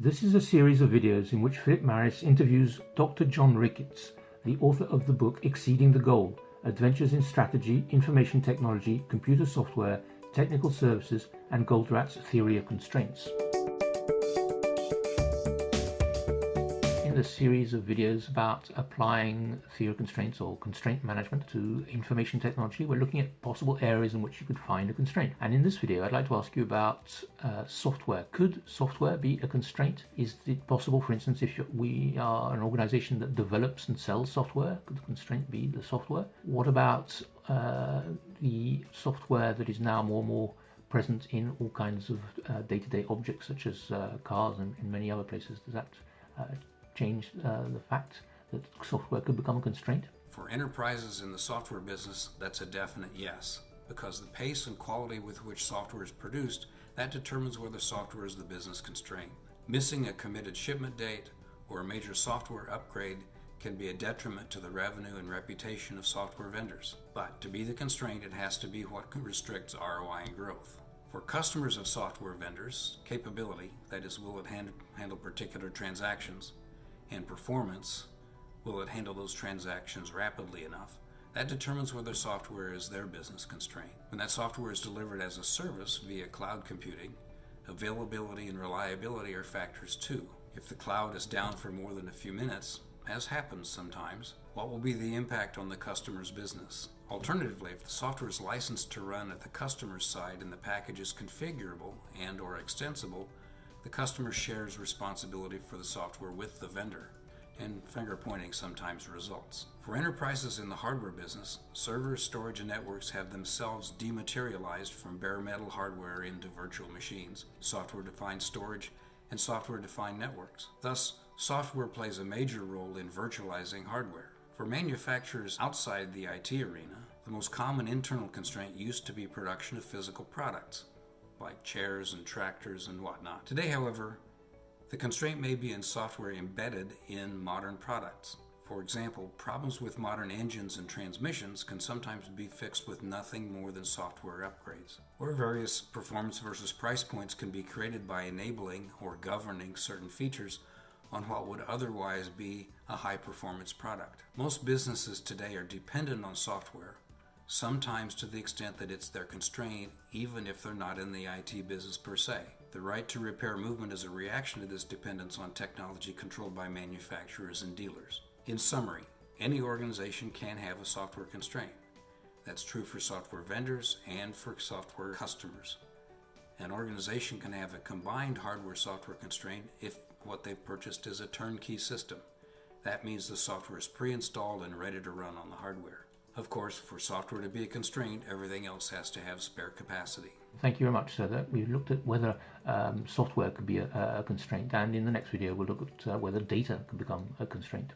This is a series of videos in which Philip Maris interviews Dr. John Ricketts, the author of the book Exceeding the Goal: Adventures in Strategy, Information Technology, Computer Software, Technical Services, and Goldratt's Theory of Constraints. In the series of videos about applying theory of constraints or constraint management to information technology, we're looking at possible areas in which you could find a constraint. And in this video, I'd like to ask you about software. Could software be a constraint? Is it possible, for instance, if we are an organization that develops and sells software, could the constraint be the software? What about the software that is now more and more present in all kinds of day-to-day objects, such as cars and in many other places? Does that change the fact that software could become a constraint? For enterprises in the software business, that's a definite yes, because the pace and quality with which software is produced, that determines whether software is the business constraint. Missing a committed shipment date or a major software upgrade can be a detriment to the revenue and reputation of software vendors. But to be the constraint, it has to be what restricts ROI and growth. For customers of software vendors, capability, that is, will it handle particular transactions, and performance, will it handle those transactions rapidly enough, that determines whether software is their business constraint. When that software is delivered as a service via cloud computing, availability and reliability are factors too. If the cloud is down for more than a few minutes, as happens sometimes, what will be the impact on the customer's business? Alternatively, if the software is licensed to run at the customer's side and the package is configurable and or extensible, the customer shares responsibility for the software with the vendor, and finger pointing sometimes results. For enterprises in the hardware business, servers, storage, and networks have themselves dematerialized from bare metal hardware into virtual machines, software-defined storage, and software-defined networks. Thus, software plays a major role in virtualizing hardware. For manufacturers outside the IT arena, the most common internal constraint used to be production of physical products, like chairs and tractors and whatnot. Today, however, the constraint may be in software embedded in modern products. For example, problems with modern engines and transmissions can sometimes be fixed with nothing more than software upgrades. Or various performance versus price points can be created by enabling or governing certain features on what would otherwise be a high-performance product. Most businesses today are dependent on software, sometimes to the extent that it's their constraint, even if they're not in the IT business per se. The right to repair movement is a reaction to this dependence on technology controlled by manufacturers and dealers. In summary, any organization can have a software constraint. That's true for software vendors and for software customers. An organization can have a combined hardware-software constraint if what they've purchased is a turnkey system. That means the software is pre-installed and ready to run on the hardware. Of course, for software to be a constraint, everything else has to have spare capacity. Thank you very much, sir. We looked at whether software could be a constraint, and in the next video we'll look at whether data could become a constraint.